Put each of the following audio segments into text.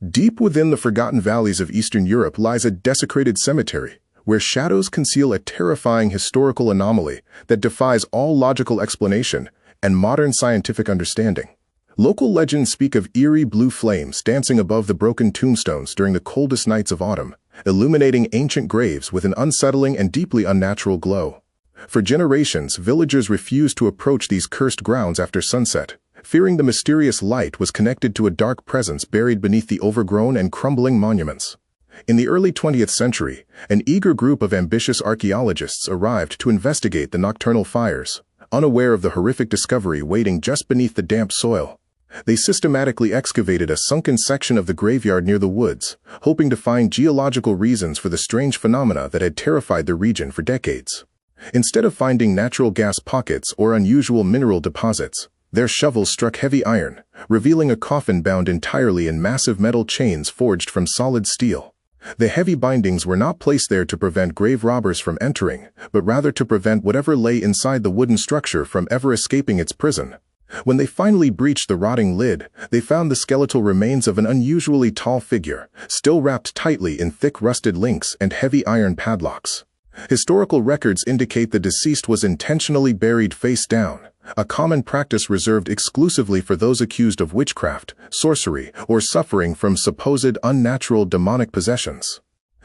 Deep within the forgotten valleys of Eastern Europe lies a desecrated cemetery, where shadows conceal a terrifying historical anomaly that defies all logical explanation and modern scientific understanding. Local legends speak of eerie blue flames dancing above the broken tombstones during the coldest nights of autumn, illuminating ancient graves with an unsettling and deeply unnatural glow. For generations, villagers refused to approach these cursed grounds after sunset, fearing the mysterious light was connected to a dark presence buried beneath the overgrown and crumbling monuments. In the early 20th century, an eager group of ambitious archaeologists arrived to investigate the nocturnal fires, unaware of the horrific discovery waiting just beneath the damp soil. They systematically excavated a sunken section of the graveyard near the woods, hoping to find geological reasons for the strange phenomena that had terrified the region for decades. Instead of finding natural gas pockets or unusual mineral deposits, their shovels struck heavy iron, revealing a coffin bound entirely in massive metal chains forged from solid steel. The heavy bindings were not placed there to prevent grave robbers from entering, but rather to prevent whatever lay inside the wooden structure from ever escaping its prison. When they finally breached the rotting lid, they found the skeletal remains of an unusually tall figure, still wrapped tightly in thick rusted links and heavy iron padlocks. Historical records indicate the deceased was intentionally buried face down, a common practice reserved exclusively for those accused of witchcraft, sorcery, or suffering from supposed unnatural demonic possessions.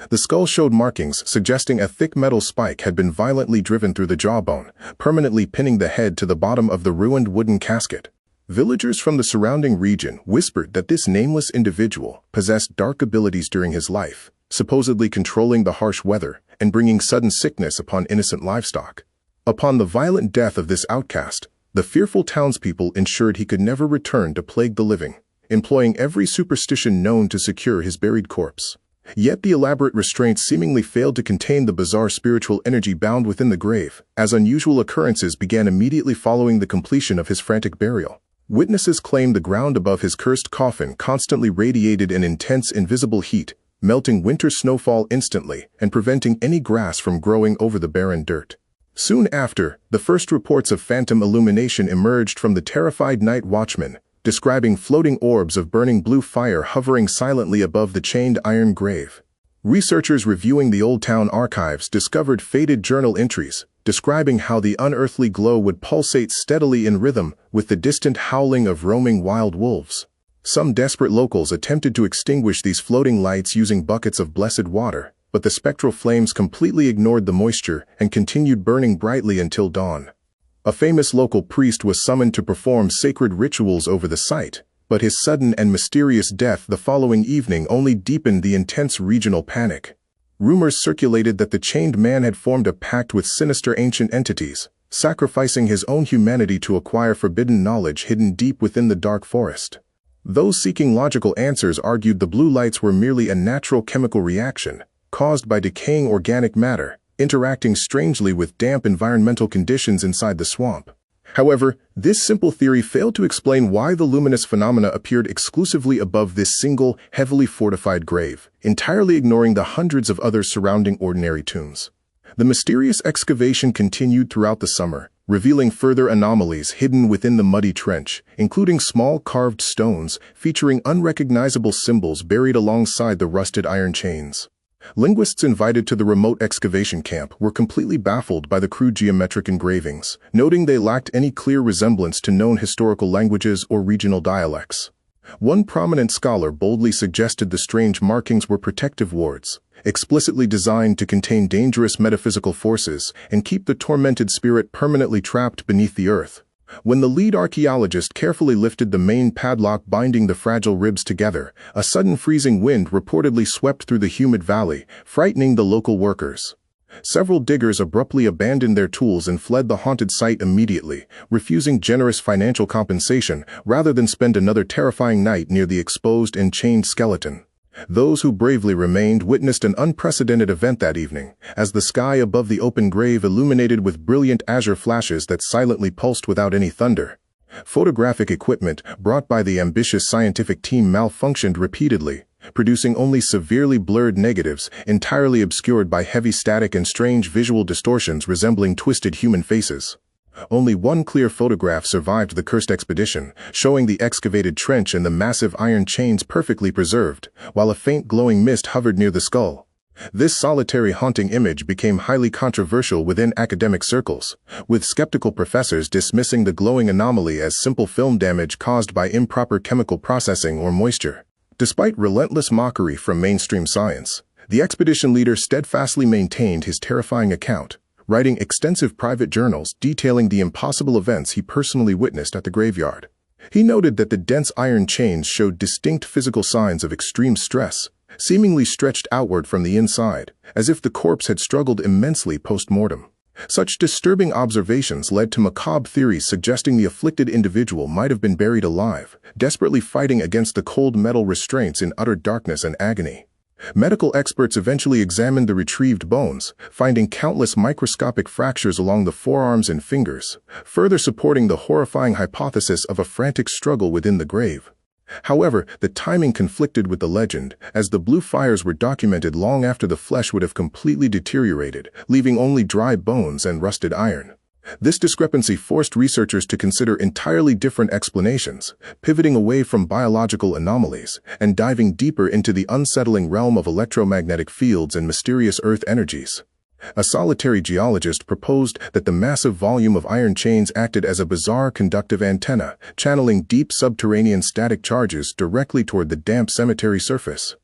The skull showed markings suggesting a thick metal spike had been violently driven through the jawbone, permanently pinning the head to the bottom of the ruined wooden casket. Villagers from the surrounding region whispered that this nameless individual possessed dark abilities during his life, supposedly controlling the harsh weather and bringing sudden sickness upon innocent livestock. Upon the violent death of this outcast, the fearful townspeople ensured he could never return to plague the living, employing every superstition known to secure his buried corpse. Yet the elaborate restraints seemingly failed to contain the bizarre spiritual energy bound within the grave, as unusual occurrences began immediately following the completion of his frantic burial. Witnesses claimed the ground above his cursed coffin constantly radiated an intense invisible heat, melting winter snowfall instantly and preventing any grass from growing over the barren dirt. Soon after, the first reports of phantom illumination emerged from the terrified night watchmen, describing floating orbs of burning blue fire hovering silently above the chained iron grave. Researchers reviewing the Old Town archives discovered faded journal entries, describing how the unearthly glow would pulsate steadily in rhythm with the distant howling of roaming wild wolves. Some desperate locals attempted to extinguish these floating lights using buckets of blessed water, but the spectral flames completely ignored the moisture and continued burning brightly until dawn. A famous local priest was summoned to perform sacred rituals over the site, but his sudden and mysterious death the following evening only deepened the intense regional panic. Rumors circulated that the chained man had formed a pact with sinister ancient entities, sacrificing his own humanity to acquire forbidden knowledge hidden deep within the dark forest. Those seeking logical answers argued the blue lights were merely a natural chemical reaction, caused by decaying organic matter, interacting strangely with damp environmental conditions inside the swamp. However, this simple theory failed to explain why the luminous phenomena appeared exclusively above this single, heavily fortified grave, entirely ignoring the hundreds of others surrounding ordinary tombs. The mysterious excavation continued throughout the summer, revealing further anomalies hidden within the muddy trench, including small carved stones featuring unrecognizable symbols buried alongside the rusted iron chains. Linguists invited to the remote excavation camp were completely baffled by the crude geometric engravings, noting they lacked any clear resemblance to known historical languages or regional dialects. One prominent scholar boldly suggested the strange markings were protective wards, explicitly designed to contain dangerous metaphysical forces and keep the tormented spirit permanently trapped beneath the earth. When the lead archaeologist carefully lifted the main padlock binding the fragile ribs together, a sudden freezing wind reportedly swept through the humid valley, frightening the local workers. Several diggers abruptly abandoned their tools and fled the haunted site immediately, refusing generous financial compensation rather than spend another terrifying night near the exposed and chained skeleton. Those who bravely remained witnessed an unprecedented event that evening, as the sky above the open grave illuminated with brilliant azure flashes that silently pulsed without any thunder. Photographic equipment brought by the ambitious scientific team malfunctioned repeatedly, producing only severely blurred negatives entirely obscured by heavy static and strange visual distortions resembling twisted human faces. Only one clear photograph survived the cursed expedition, showing the excavated trench and the massive iron chains perfectly preserved, while a faint glowing mist hovered near the skull. This solitary haunting image became highly controversial within academic circles, with skeptical professors dismissing the glowing anomaly as simple film damage caused by improper chemical processing or moisture. Despite relentless mockery from mainstream science, the expedition leader steadfastly maintained his terrifying account, writing extensive private journals detailing the impossible events he personally witnessed at the graveyard. He noted that the dense iron chains showed distinct physical signs of extreme stress, seemingly stretched outward from the inside, as if the corpse had struggled immensely post-mortem. Such disturbing observations led to macabre theories suggesting the afflicted individual might have been buried alive, desperately fighting against the cold metal restraints in utter darkness and agony. Medical experts eventually examined the retrieved bones, finding countless microscopic fractures along the forearms and fingers, further supporting the horrifying hypothesis of a frantic struggle within the grave. However, the timing conflicted with the legend, as the blue fires were documented long after the flesh would have completely deteriorated, leaving only dry bones and rusted iron. This discrepancy forced researchers to consider entirely different explanations, pivoting away from biological anomalies and diving deeper into the unsettling realm of electromagnetic fields and mysterious earth energies. A solitary geologist proposed that the massive volume of iron chains acted as a bizarre conductive antenna, channeling deep subterranean static charges directly toward the damp cemetery surface.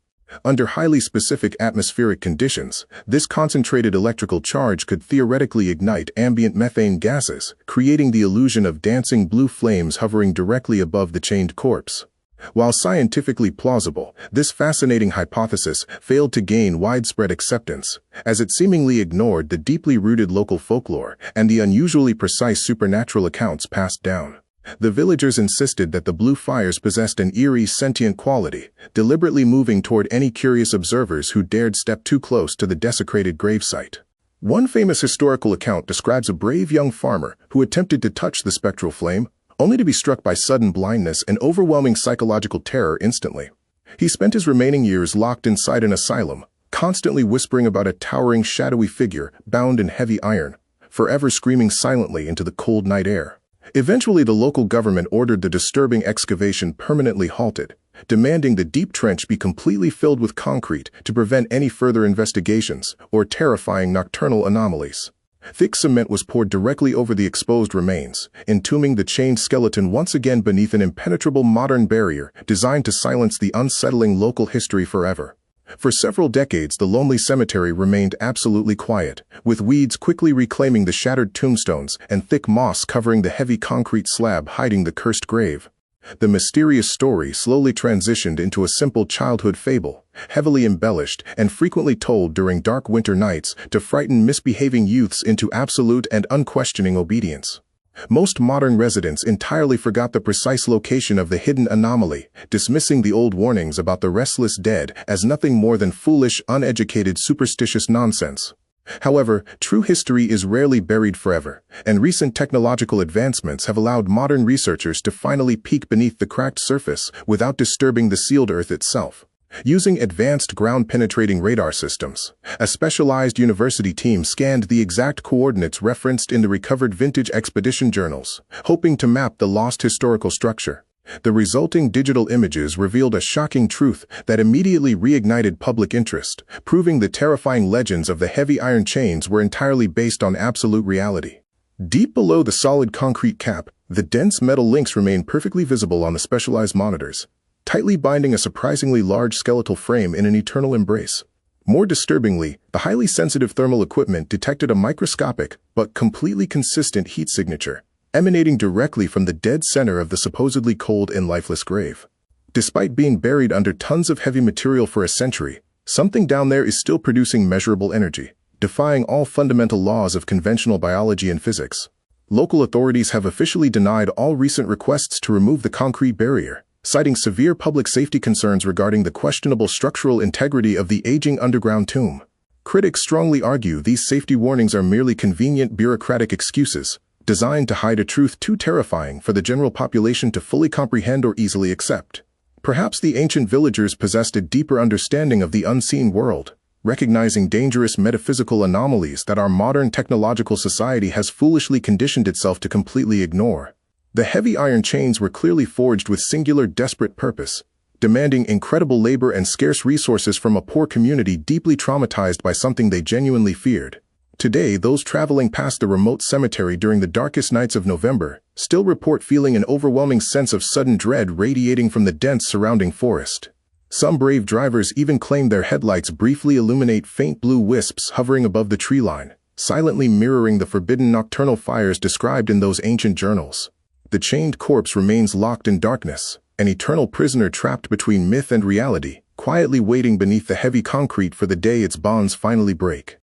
Under highly specific atmospheric conditions, this concentrated electrical charge could theoretically ignite ambient methane gases, creating the illusion of dancing blue flames hovering directly above the chained corpse. While scientifically plausible, this fascinating hypothesis failed to gain widespread acceptance, as it seemingly ignored the deeply rooted local folklore and the unusually precise supernatural accounts passed down. The villagers insisted that the blue fires possessed an eerie, sentient quality, deliberately moving toward any curious observers who dared step too close to the desecrated gravesite. One famous historical account describes a brave young farmer who attempted to touch the spectral flame, only to be struck by sudden blindness and overwhelming psychological terror instantly. He spent his remaining years locked inside an asylum, constantly whispering about a towering, shadowy figure bound in heavy iron, forever screaming silently into the cold night air. Eventually, the local government ordered the disturbing excavation permanently halted, demanding the deep trench be completely filled with concrete to prevent any further investigations or terrifying nocturnal anomalies. Thick cement was poured directly over the exposed remains, entombing the chained skeleton once again beneath an impenetrable modern barrier designed to silence the unsettling local history forever. For several decades, the lonely cemetery remained absolutely quiet, with weeds quickly reclaiming the shattered tombstones and thick moss covering the heavy concrete slab hiding the cursed grave. The mysterious story slowly transitioned into a simple childhood fable, heavily embellished and frequently told during dark winter nights to frighten misbehaving youths into absolute and unquestioning obedience. Most modern residents entirely forgot the precise location of the hidden anomaly, dismissing the old warnings about the restless dead as nothing more than foolish, uneducated, superstitious nonsense. However, true history is rarely buried forever, and recent technological advancements have allowed modern researchers to finally peek beneath the cracked surface without disturbing the sealed earth itself. Using advanced ground-penetrating radar systems, a specialized university team scanned the exact coordinates referenced in the recovered vintage expedition journals, hoping to map the lost historical structure. The resulting digital images revealed a shocking truth that immediately reignited public interest, proving the terrifying legends of the heavy iron chains were entirely based on absolute reality. Deep below the solid concrete cap, the dense metal links remained perfectly visible on the specialized monitors, tightly binding a surprisingly large skeletal frame in an eternal embrace. More disturbingly, the highly sensitive thermal equipment detected a microscopic but completely consistent heat signature, emanating directly from the dead center of the supposedly cold and lifeless grave. Despite being buried under tons of heavy material for a century, something down there is still producing measurable energy, defying all fundamental laws of conventional biology and physics. Local authorities have officially denied all recent requests to remove the concrete barrier, citing severe public safety concerns regarding the questionable structural integrity of the aging underground tomb. Critics strongly argue these safety warnings are merely convenient bureaucratic excuses, designed to hide a truth too terrifying for the general population to fully comprehend or easily accept. Perhaps the ancient villagers possessed a deeper understanding of the unseen world, recognizing dangerous metaphysical anomalies that our modern technological society has foolishly conditioned itself to completely ignore. The heavy iron chains were clearly forged with singular, desperate purpose, demanding incredible labor and scarce resources from a poor community deeply traumatized by something they genuinely feared. Today, those traveling past the remote cemetery during the darkest nights of November still report feeling an overwhelming sense of sudden dread radiating from the dense surrounding forest. Some brave drivers even claim their headlights briefly illuminate faint blue wisps hovering above the tree line, silently mirroring the forbidden nocturnal fires described in those ancient journals. The chained corpse remains locked in darkness, an eternal prisoner trapped between myth and reality, quietly waiting beneath the heavy concrete for the day its bonds finally break.